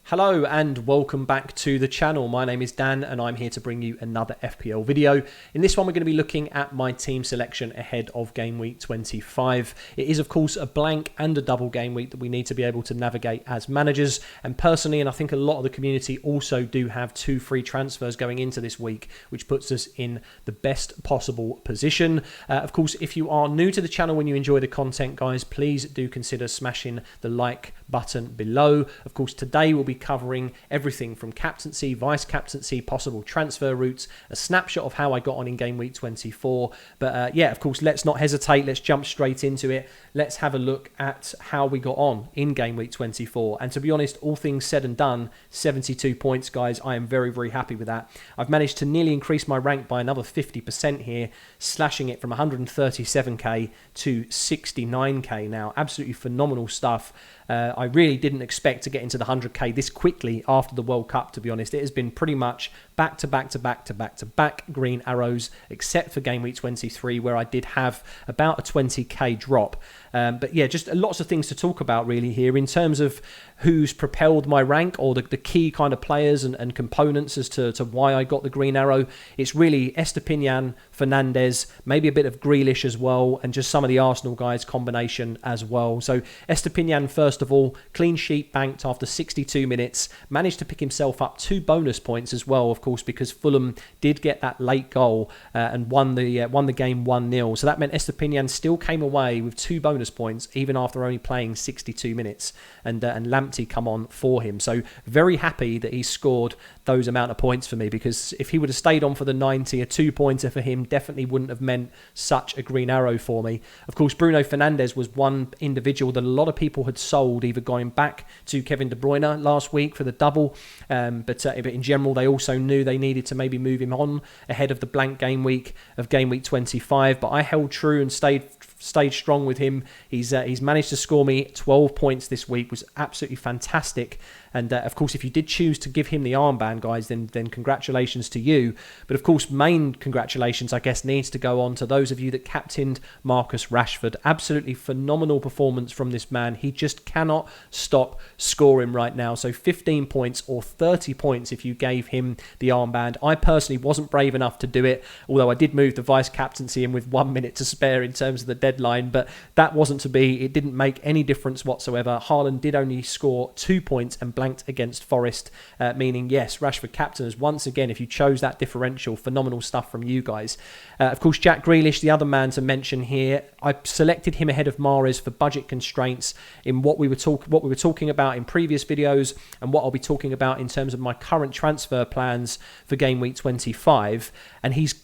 Hello and welcome back to the channel. My name is Dan and I'm here to bring you another FPL video. In this one we're going to be looking at my team selection ahead of game week 25. It is of course a blank and a double game week that we need to be able to navigate as managers, and personally, and I think a lot of the community also do have 2 free transfers going into this week, which puts us in the best possible position. Of course, if you are new to the channel and you enjoy the content, guys, please do consider smashing the like button below. Of course, today we'll be covering everything from captaincy, vice captaincy, possible transfer routes, a snapshot of how I got on in game week 24. But yeah, of course, let's not hesitate. Let's jump straight into it. Let's have a look at how we got on in game week 24. And to be honest, all things said and done, 72 points, guys. I am very, very happy with that. I've managed to nearly increase my rank by another 50% here, slashing it from 137k to 69k now. Absolutely phenomenal stuff. I really didn't expect to get into the 100k this quickly after the World Cup, to be honest. It has been pretty much back to back green arrows, except for game week 23, where I did have about a 20k drop. But yeah, just lots of things to talk about really here in terms of who's propelled my rank, or the key kind of players and components as to why I got the green arrow. It's really Estepinian, Fernandes, maybe a bit of Grealish as well, and just some of the Arsenal guys combination as well. So Estepinian, first of all, clean sheet banked after 62 minutes, managed to pick himself up 2 bonus points as well, of course, because Fulham did get that late goal and won the game 1-0. So that meant Estepinian still came away with 2 bonus points even after only playing 62 minutes, and Lamptey come on for him. So very happy that he scored those amount of points for me, because if he would have stayed on for the 90, a 2-pointer for him definitely wouldn't have meant such a green arrow for me. Of course, Bruno Fernandes was one individual that a lot of people had sold, either going back to Kevin De Bruyne last week for the double, but in general they also knew they needed to maybe move him on ahead of the blank game week of game week 25. But I held true and stayed strong with him. He's managed to score me 12 points this week, was absolutely fantastic. And of course, if you did choose to give him the armband, guys, then congratulations to you. But of course, main congratulations, I guess, needs to go on to those of you that captained Marcus Rashford. Absolutely phenomenal performance from this man. He just cannot stop scoring right now. So 15 points or 30 points if you gave him the armband. I personally wasn't brave enough to do it, although I did move the vice captaincy in with 1 minute to spare in terms of the deadline. But that wasn't to be. It didn't make any difference whatsoever. Haaland did only score 2 points and blanked against Forest, meaning yes, Rashford captains once again. If you chose that differential, phenomenal stuff from you guys. Of course, Jack Grealish, the other man to mention here, I selected him ahead of Mahrez for budget constraints in what we were talking about in previous videos, and what I'll be talking about in terms of my current transfer plans for game week 25, and he's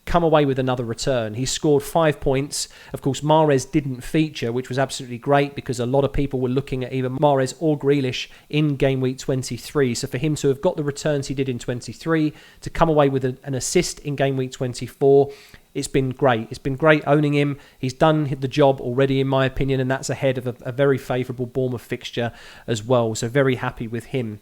come away with another return. He scored 5 points. Of course, Mahrez didn't feature, which was absolutely great because a lot of people were looking at either Mahrez or Grealish in game week 23. So for him to have got the returns he did in 23, to come away with an assist in game week 24, it's been great. It's been great owning him. He's done the job already, in my opinion, and that's ahead of a very favourable Bournemouth fixture as well. So very happy with him.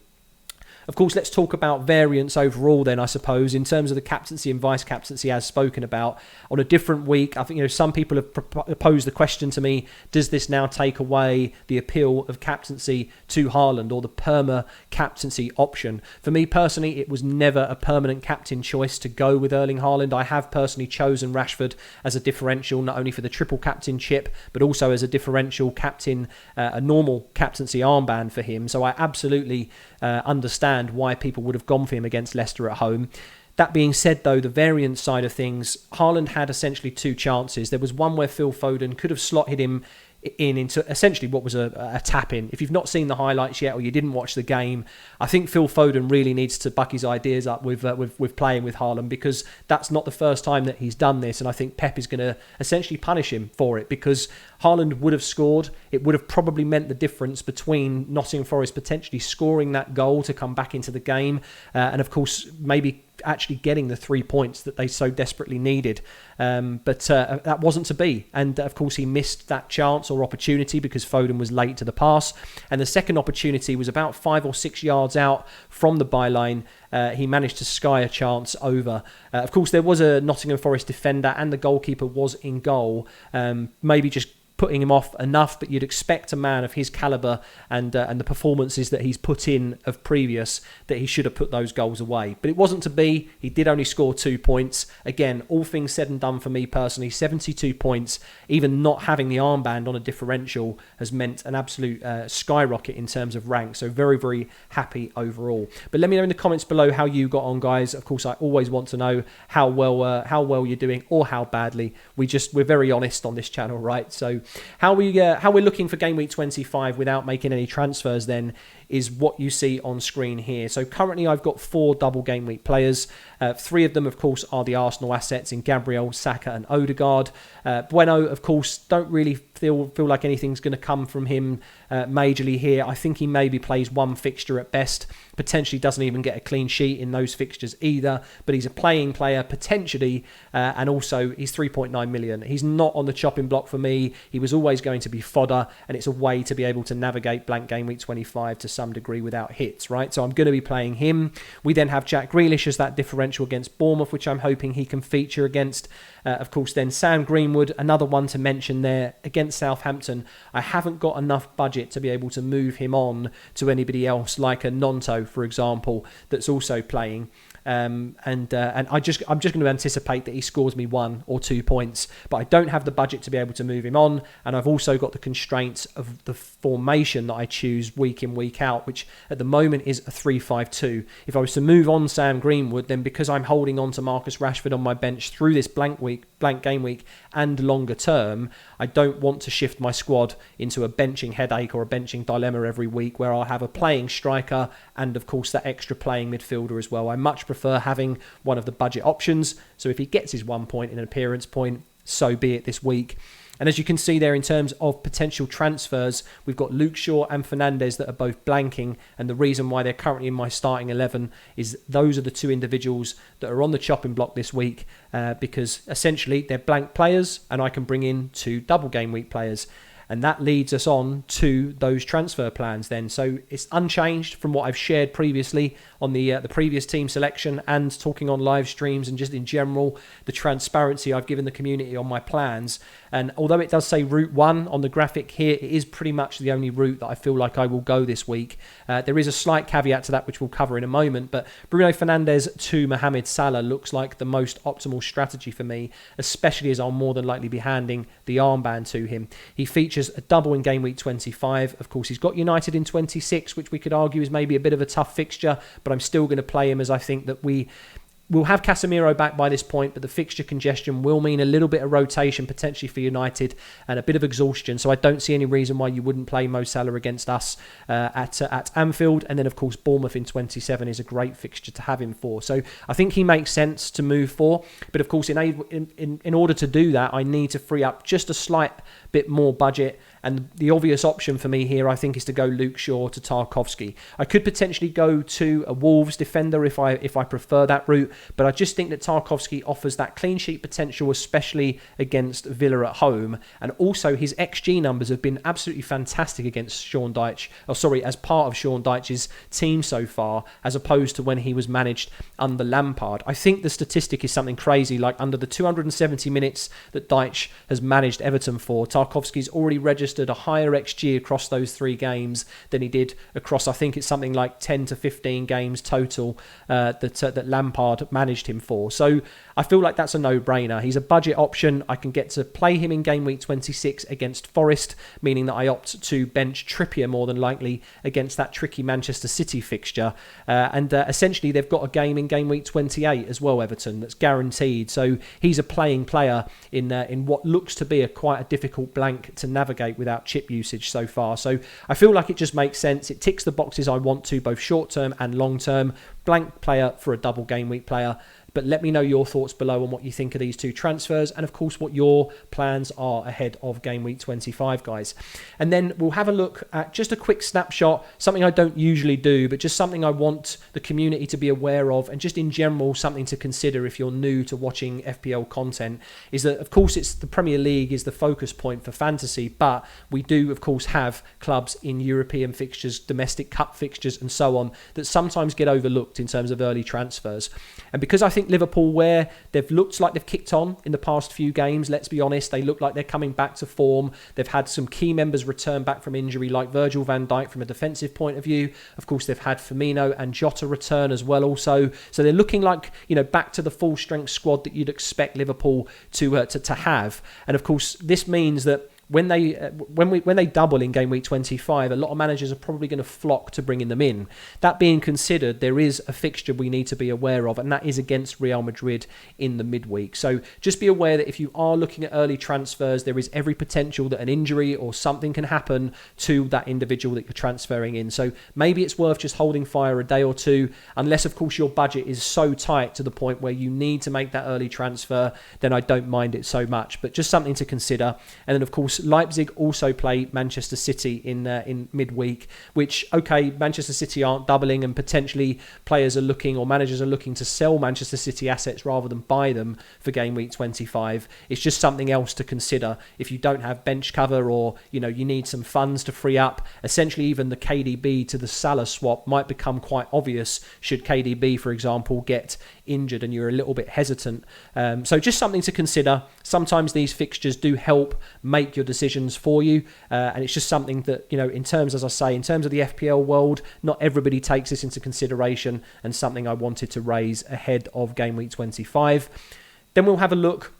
Of course, let's talk about variance overall then, I suppose, in terms of the captaincy and vice captaincy as spoken about. On a different week, I think, some people have posed the question to me, does this now take away the appeal of captaincy to Haaland, or the perma captaincy option? For me personally, it was never a permanent captain choice to go with Erling Haaland. I have personally chosen Rashford as a differential, not only for the triple captain chip, but also as a differential captain, a normal captaincy armband for him. So I absolutely understand why people would have gone for him against Leicester at home. That being said, though, the variance side of things, Haaland had essentially 2 chances. There was one where Phil Foden could have slotted him into essentially what was a tap-in. If you've not seen the highlights yet, or you didn't watch the game, I think Phil Foden really needs to buck his ideas up with playing with Haaland, because that's not the first time that he's done this, and I think Pep is going to essentially punish him for it, because Haaland would have scored. It would have probably meant the difference between Nottingham Forest potentially scoring that goal to come back into the game, and of course maybe actually getting the 3 points that they so desperately needed. But that wasn't to be. And of course, he missed that chance or opportunity because Foden was late to the pass. And the second opportunity was about 5 or 6 yards out from the byline. He managed to sky a chance over. Of course, there was a Nottingham Forest defender and the goalkeeper was in goal. Maybe just putting him off enough, but you'd expect a man of his calibre and the performances that he's put in of previous, that he should have put those goals away. But it wasn't to be. He did only score 2 points. Again, all things said and done for me personally, 72 points, even not having the armband on a differential has meant an absolute skyrocket in terms of rank. So very, very happy overall. But let me know in the comments below how you got on, guys. Of course, I always want to know how well you're doing or how badly. We're very honest on this channel, right? So how we're looking for game week 25 without making any transfers then is what you see on screen here. So currently I've got 4 double game week players. 3 of them, of course, are the Arsenal assets in Gabriel, Saka and Odegaard. Bueno, of course, don't really feel like anything's going to come from him majorly here. I think he maybe plays 1 fixture at best, potentially doesn't even get a clean sheet in those fixtures either, but he's a playing player potentially, and also he's 3.9 million. He's not on the chopping block for me. He was always going to be fodder, and it's a way to be able to navigate blank game week 25 to some degree without hits, right? So I'm going to be playing him. We then have Jack Grealish as that differential against Bournemouth, which I'm hoping he can feature against. Of course, then Sam Greenwood, another one to mention there against Southampton. I haven't got enough budget to be able to move him on to anybody else like a Nonto, for example, that's also playing. And I'm just going to anticipate that he scores me 1 or 2 points, but I don't have the budget to be able to move him on, and I've also got the constraints of the formation that I choose week in, week out, which at the moment is a 3-5-2. If I was to move on Sam Greenwood, then because I'm holding on to Marcus Rashford on my bench through this blank game week and longer term, I don't want to shift my squad into a benching headache or a benching dilemma every week where I'll have a playing striker and of course that extra playing midfielder as well. I much prefer having one of the budget options, so if he gets his 1 point in an appearance point, so be it this week. And as you can see there, in terms of potential transfers, we've got Luke Shaw and Fernandes that are both blanking. And the reason why they're currently in my starting 11 is those are the 2 individuals that are on the chopping block this week, because essentially they're blank players and I can bring in 2 double game week players. And that leads us on to those transfer plans then. So it's unchanged from what I've shared previously on the previous team selection and talking on live streams and just in general, the transparency I've given the community on my plans. And although it does say route 1 on the graphic here, it is pretty much the only route that I feel like I will go this week. There is a slight caveat to that, which we'll cover in a moment. But Bruno Fernandes to Mohamed Salah looks like the most optimal strategy for me, especially as I'll more than likely be handing the armband to him. He features a double in game week 25. Of course, he's got United in 26, which we could argue is maybe a bit of a tough fixture, but I'm still going to play him as I think that we'll have Casemiro back by this point, but the fixture congestion will mean a little bit of rotation potentially for United and a bit of exhaustion. So I don't see any reason why you wouldn't play Mo Salah against us at Anfield. And then, of course, Bournemouth in 27 is a great fixture to have him for. So I think he makes sense to move for. But, of course, in order to do that, I need to free up just a slight bit more budget. And the obvious option for me here, I think, is to go Luke Shaw to Tarkowski. I could potentially go to a Wolves defender if I prefer that route, but I just think that Tarkowski offers that clean sheet potential, especially against Villa at home. And also his XG numbers have been absolutely fantastic against Sean Dyche, as part of Sean Dyche's team so far, as opposed to when he was managed under Lampard. I think the statistic is something crazy, like under the 270 minutes that Dyche has managed Everton for, Tarkowski's already registered a higher XG across those 3 games than he did across, I think it's something like 10 to 15 games total that Lampard managed him for. So I feel like that's a no-brainer. He's a budget option. I can get to play him in game week 26 against Forest, meaning that I opt to bench Trippier more than likely against that tricky Manchester City fixture. And essentially they've got a game in game week 28 as well, Everton, that's guaranteed. So he's a playing player in what looks to be quite a difficult blank to navigate without chip usage so far. So I feel like it just makes sense. It ticks the boxes I want to, both short term and long term. Blank player for a double game week player. But let me know your thoughts below on what you think of these 2 transfers and, of course, what your plans are ahead of game week 25, guys. And then we'll have a look at just a quick snapshot, something I don't usually do, but just something I want the community to be aware of, and just in general something to consider if you're new to watching FPL content, is that, of course, it's the Premier League is the focus point for fantasy, but we do, of course, have clubs in European fixtures, domestic cup fixtures and so on that sometimes get overlooked in terms of early transfers. And because I think think Liverpool, where they've looked like they've kicked on in the past few games, let's be honest, they look like they're coming back to form. They've had some key members return back from injury, like Virgil van Dijk from a defensive point of view. Of course, they've had Firmino and Jota return as well also. So they're looking like, back to the full strength squad that you'd expect Liverpool to have. And of course, this means that when they double in game week 25, a lot of managers are probably going to flock to bringing them in. That being considered, there is a fixture we need to be aware of, and that is against Real Madrid in the midweek. So just be aware that if you are looking at early transfers, there is every potential that an injury or something can happen to that individual that you're transferring in. So maybe it's worth just holding fire a day or two, unless of course your budget is so tight to the point where you need to make that early transfer, then I don't mind it so much. But just something to consider. And then of course, Leipzig also play Manchester City in midweek, which, okay, Manchester City aren't doubling, and potentially players are looking, or managers are looking, to sell Manchester City assets rather than buy them for game week 25. It's just something else to consider. If you don't have bench cover, or you need some funds to free up, essentially even the KDB to the Salah swap might become quite obvious should KDB, for example, get injured and you're a little bit hesitant. So just something to consider. Sometimes these fixtures do help make your decisions for you, and it's just something that, in terms, as I say, in terms of the FPL world, not everybody takes this into consideration, and something I wanted to raise ahead of game week 25. Then we'll have a look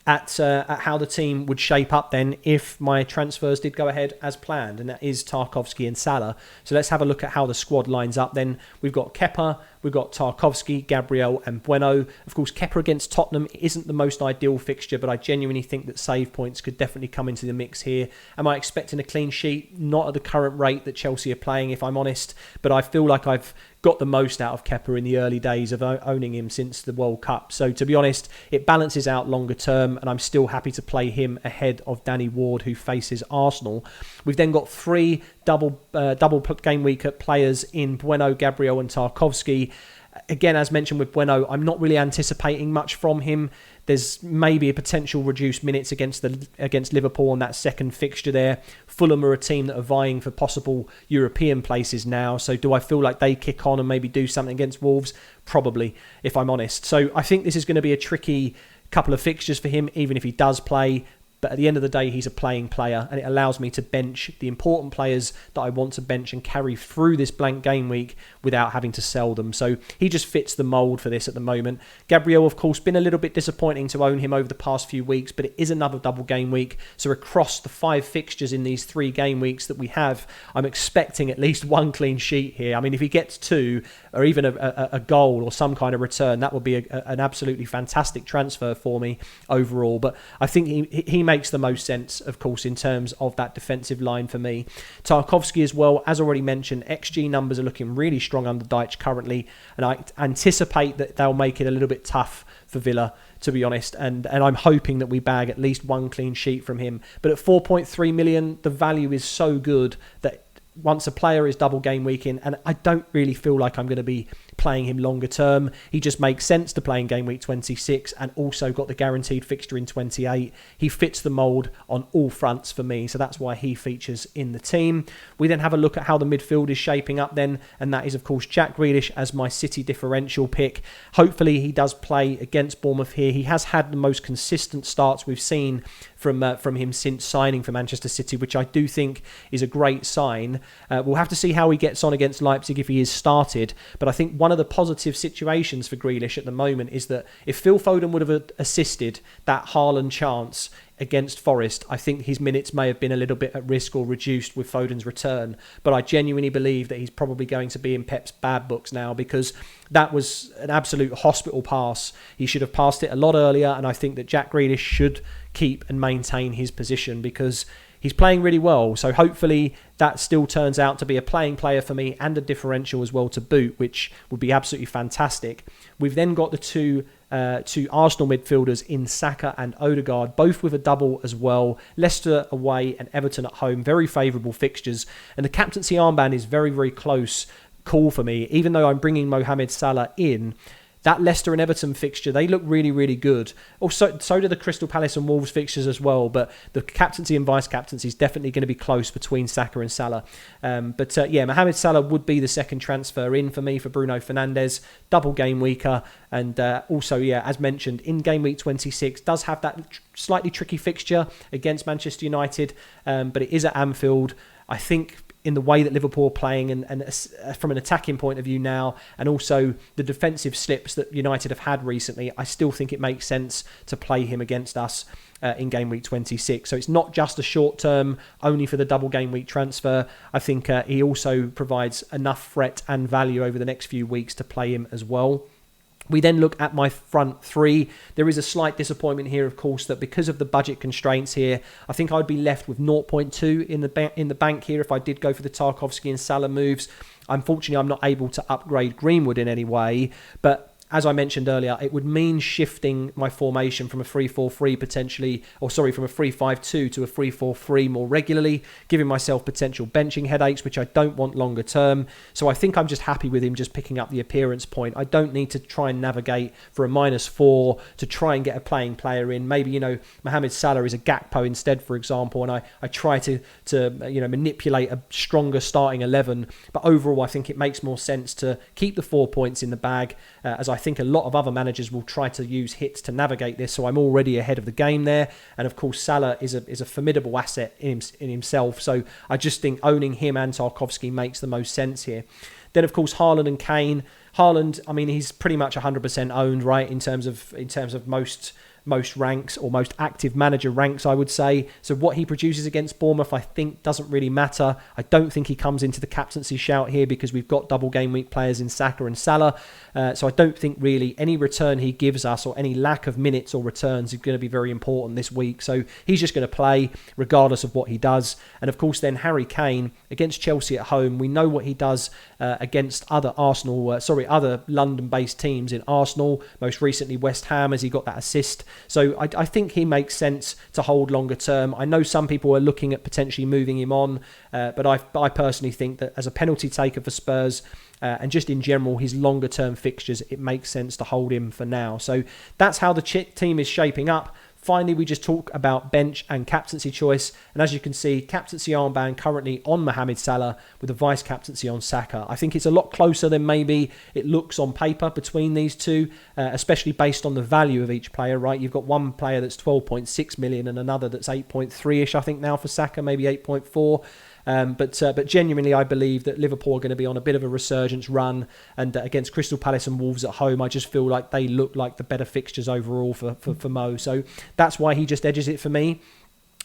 at how the team would shape up then if my transfers did go ahead as planned, and that is Tarkowski and Salah. So let's have a look at how the squad lines up then. We've got Kepa, we've got Tarkowski, Gabriel and Bueno. Of course, Kepa against Tottenham isn't the most ideal fixture, but I genuinely think that save points could definitely come into the mix here. Am I expecting a clean sheet? Not at the current rate that Chelsea are playing, if I'm honest, but I feel like I've got the most out of Kepa in the early days of owning him since the World Cup. So to be honest, it balances out longer term, and I'm still happy to play him ahead of Danny Ward, who faces Arsenal. We've then got three double game week players in Bueno, Gabriel and Tarkowski. Again, as mentioned with Bueno, I'm not really anticipating much from him. There's maybe a potential reduced minutes against Liverpool on that second fixture there. Fulham are a team that are vying for possible European places now. So do I feel like they kick on and maybe do something against Wolves? Probably, if I'm honest. So I think this is going to be a tricky couple of fixtures for him, even if he does play. But at the end of the day, he's a playing player, and it allows me to bench the important players that I want to bench and carry through this blank game week without having to sell them. So he just fits the mould for this at the moment. Gabriel, of course, been a little bit disappointing to own him over the past few weeks, but it is another double game week. So across the 5 fixtures in these 3 game weeks that we have, I'm expecting at least 1 clean sheet here. I mean, if he gets 2 or even a goal or some kind of return, that would be an absolutely fantastic transfer for me overall. But I think he makes the most sense, of course, in terms of that defensive line for me. Tarkowski as well, as already mentioned, XG numbers are looking really strong under Dyche currently, and I anticipate that they'll make it a little bit tough for Villa, to be honest, and I'm hoping that we bag at least 1 clean sheet from him. But at 4.3 million, the value is so good that once a player is double game week in, and I don't really feel like I'm going to be playing him longer term. He just makes sense to play in game week 26 and also got the guaranteed fixture in 28. He fits the mould on all fronts for me, so that's why he features in the team. We then have a look at how the midfield is shaping up then, and that is of course Jack Grealish as my City differential pick. Hopefully he does play against Bournemouth here. He has had the most consistent starts we've seen from him since signing for Manchester City, which I do think is a great sign. We'll have to see how he gets on against Leipzig if he is started, but I think one of the positive situations for Grealish at the moment is that if Phil Foden would have assisted that Haaland chance against Forest, I think his minutes may have been a little bit at risk or reduced with Foden's return. But I genuinely believe that he's probably going to be in Pep's bad books now, because that was an absolute hospital pass. He should have passed it a lot earlier, and I think that Jack Grealish should keep and maintain his position because he's playing really well. So hopefully that still turns out to be a playing player for me and a differential as well to boot, which would be absolutely fantastic. We've then got the two Arsenal midfielders in Saka and Odegaard, both with a double as well. Leicester away and Everton at home, very favourable fixtures. And the captaincy armband is very, very close call for me. Even though I'm bringing Mohamed Salah in, that Leicester and Everton fixture, they look really, really good. Also, so do the Crystal Palace and Wolves fixtures as well. But the captaincy and vice-captaincy is definitely going to be close between Saka and Salah. Yeah, Mohamed Salah would be the second transfer in for me for Bruno Fernandes. Double game weeker. And also, yeah, as mentioned, in game week 26, does have that slightly tricky fixture against Manchester United. But it is at Anfield. I think in the way that Liverpool are playing and from an attacking point of view now, and also the defensive slips that United have had recently, I still think it makes sense to play him against us in game week 26. So it's not just a short term, only for the double game week transfer. I think he also provides enough threat and value over the next few weeks to play him as well. We then look at my front three. There is a slight disappointment here, of course, that because of the budget constraints here, I think I'd be left with 0.2 in the bank here if I did go for the Tarkowski and Salah moves. Unfortunately, I'm not able to upgrade Greenwood in any way, but as I mentioned earlier, it would mean shifting my formation from a 3-4-3 potentially, from a 3-5-2 to a 3-4-3 more regularly, giving myself potential benching headaches, which I don't want longer term. So I think I'm just happy with him just picking up the appearance point. I don't need to try and navigate for a -4 to try and get a playing player in. Maybe, Mohamed Salah is a Gakpo instead, for example, and I try to manipulate a stronger starting 11. But overall, I think it makes more sense to keep the 4 points in the bag, as I think a lot of other managers will try to use hits to navigate this, so I'm already ahead of the game there. And of course, Salah is a formidable asset in himself, so I just think owning him and Tarkowski makes the most sense here. Then, of course, Haaland and Kane. Haaland, I mean, he's pretty much 100% owned, right, in terms of most ranks, or most active manager ranks, I would say. So what he produces against Bournemouth, I think, doesn't really matter. I don't think he comes into the captaincy shout here because we've got double game week players in Saka and Salah. So I don't think really any return he gives us, or any lack of minutes or returns, is going to be very important this week. So he's just going to play regardless of what he does. And of course then Harry Kane against Chelsea at home. We know what he does against other London-based teams in Arsenal, most recently West Ham, as he got that assist. So I think he makes sense to hold longer term. I know some people are looking at potentially moving him on, but I personally think that as a penalty taker for Spurs, and just in general, his longer term fixtures, it makes sense to hold him for now. So that's how the team is shaping up. Finally, we just talk about bench and captaincy choice. And as you can see, captaincy armband currently on Mohamed Salah with a vice captaincy on Saka. I think it's a lot closer than maybe it looks on paper between these two, especially based on the value of each player, right? You've got one player that's 12.6 million and another that's 8.3-ish, I think now for Saka, maybe 8.4. But genuinely, I believe that Liverpool are going to be on a bit of a resurgence run, and against Crystal Palace and Wolves at home, I just feel like they look like the better fixtures overall for Mo. So that's why he just edges it for me.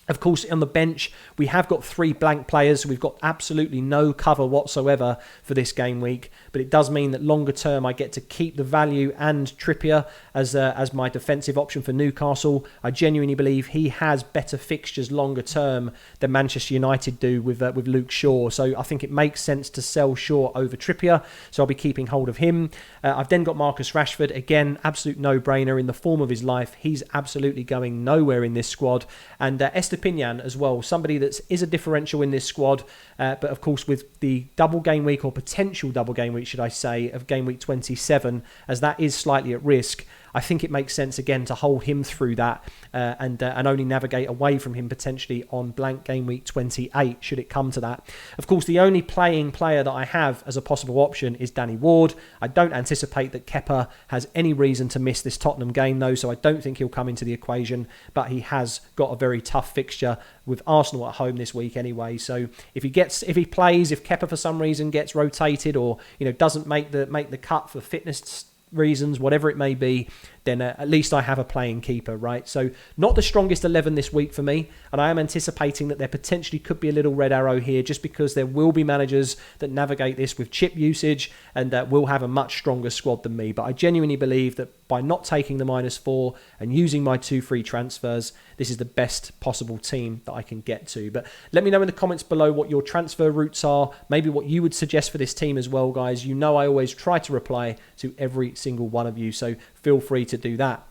Of course, on the bench, we have got 3 blank players. So we've got absolutely no cover whatsoever for this game week. But it does mean that longer term, I get to keep the value and Trippier as my defensive option for Newcastle. I genuinely believe he has better fixtures longer term than Manchester United do with Luke Shaw. So I think it makes sense to sell Shaw over Trippier. So I'll be keeping hold of him. I've then got Marcus Rashford. Again, absolute no-brainer in the form of his life. He's absolutely going nowhere in this squad. And Estepinian as well, somebody that is a differential in this squad, but of course with the double game week, or potential double game week should I say, of game week 27, as that is slightly at risk, I think it makes sense again to hold him through that and only navigate away from him potentially on blank game week 28 should it come to that. Of course, the only playing player that I have as a possible option is Danny Ward. I don't anticipate that Kepa has any reason to miss this Tottenham game though, so I don't think he'll come into the equation, but he has got a very tough fixture with Arsenal at home this week anyway. So if Kepa for some reason gets rotated, or doesn't make the cut for fitness reasons, whatever it may be, then at least I have a playing keeper, right? So not the strongest 11 this week for me, and I am anticipating that there potentially could be a little red arrow here, just because there will be managers that navigate this with chip usage and will have a much stronger squad than me. But I genuinely believe that by not taking the -4 and using my 2 free transfers, this is the best possible team that I can get to. But let me know in the comments below what your transfer routes are, maybe what you would suggest for this team as well, guys. I always try to reply to every single one of you, so feel free to do that.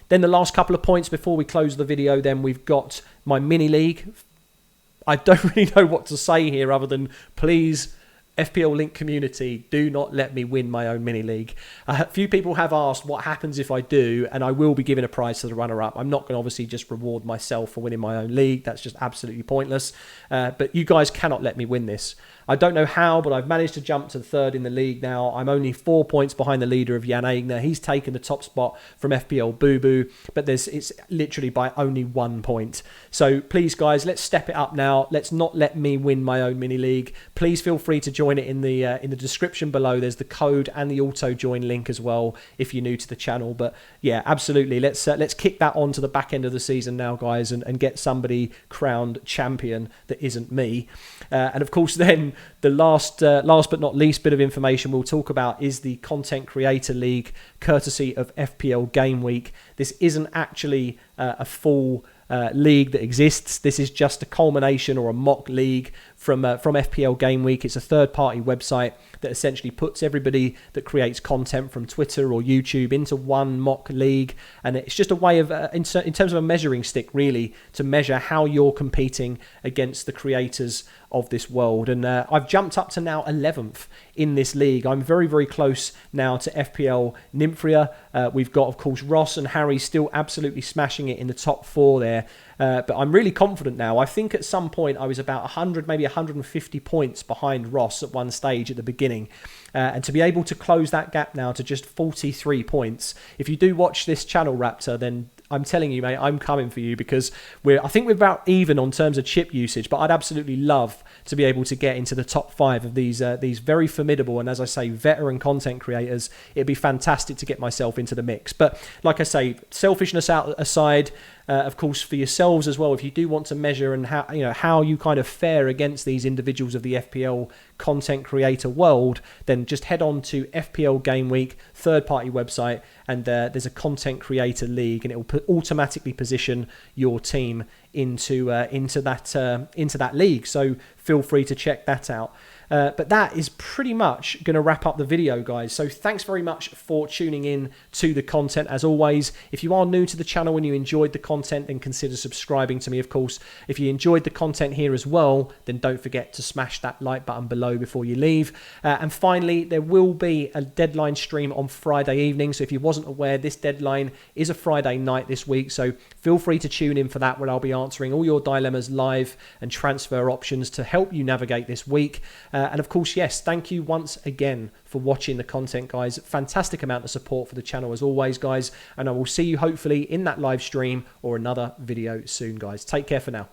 Then the last couple of points before we close the video, then we've got my mini league. I don't really know what to say here other than please FPL Link community, do not let me win my own mini league. A few people have asked what happens if I do, and I will be giving a prize to the runner-up. I'm not going to obviously just reward myself for winning my own league. That's just absolutely pointless. But you guys cannot let me win this. I don't know how, but I've managed to jump to third in the league now. I'm only 4 points behind the leader of Jan Aigner. He's taken the top spot from FPL Boo Boo, but it's literally by only 1 point. So please, guys, let's step it up now. Let's not let me win my own mini league. Please feel free to join it in the description below. There's the code and the auto join link as well if you're new to the channel. But yeah, absolutely. Let's kick that on to the back end of the season now, guys, and get somebody crowned champion that isn't me. And of course, then the last but not least bit of information we'll talk about is the Content Creator League, courtesy of FPL Gameweek. This isn't actually a full league that exists. This is just a culmination or a mock league from FPL Gameweek. It's a third-party website that essentially puts everybody that creates content from Twitter or YouTube into one mock league, and it's just a way of, in terms of a measuring stick, really, to measure how you're competing against the creators of this world. And I've jumped up to now 11th in this league. I'm very, very close now to FPL Nymphrya. We've got, of course, Ross and Harry still absolutely smashing it in the top 4 there. But I'm really confident now. I think at some point I was about 100, maybe 150 points behind Ross at one stage at the beginning. And to be able to close that gap now to just 43 points. If you do watch this channel, Raptor, then I'm telling you, mate, I'm coming for you, because I think we're about even on terms of chip usage, but I'd absolutely love to be able to get into the top 5 of these very formidable and, as I say, veteran content creators. It'd be fantastic to get myself into the mix. But like I say, selfishness out aside, of course, for yourselves as well, if you do want to measure and how you kind of fare against these individuals of the FPL content creator world, then just head on to FPL Gameweek, third-party website, and there's a content creator league, and it will automatically position your team into that league. So feel free to check that out. But that is pretty much going to wrap up the video, guys. So thanks very much for tuning in to the content. As always, if you are new to the channel and you enjoyed the content, then consider subscribing to me, of course. If you enjoyed the content here as well, then don't forget to smash that like button below before you leave. And finally, there will be a deadline stream on Friday evening. So if you wasn't aware, this deadline is a Friday night this week. So feel free to tune in for that, where I'll be answering all your dilemmas live and transfer options to help you navigate this week. And of course, yes, thank you once again for watching the content, guys. Fantastic amount of support for the channel as always, guys. And I will see you hopefully in that live stream or another video soon, guys. Take care for now.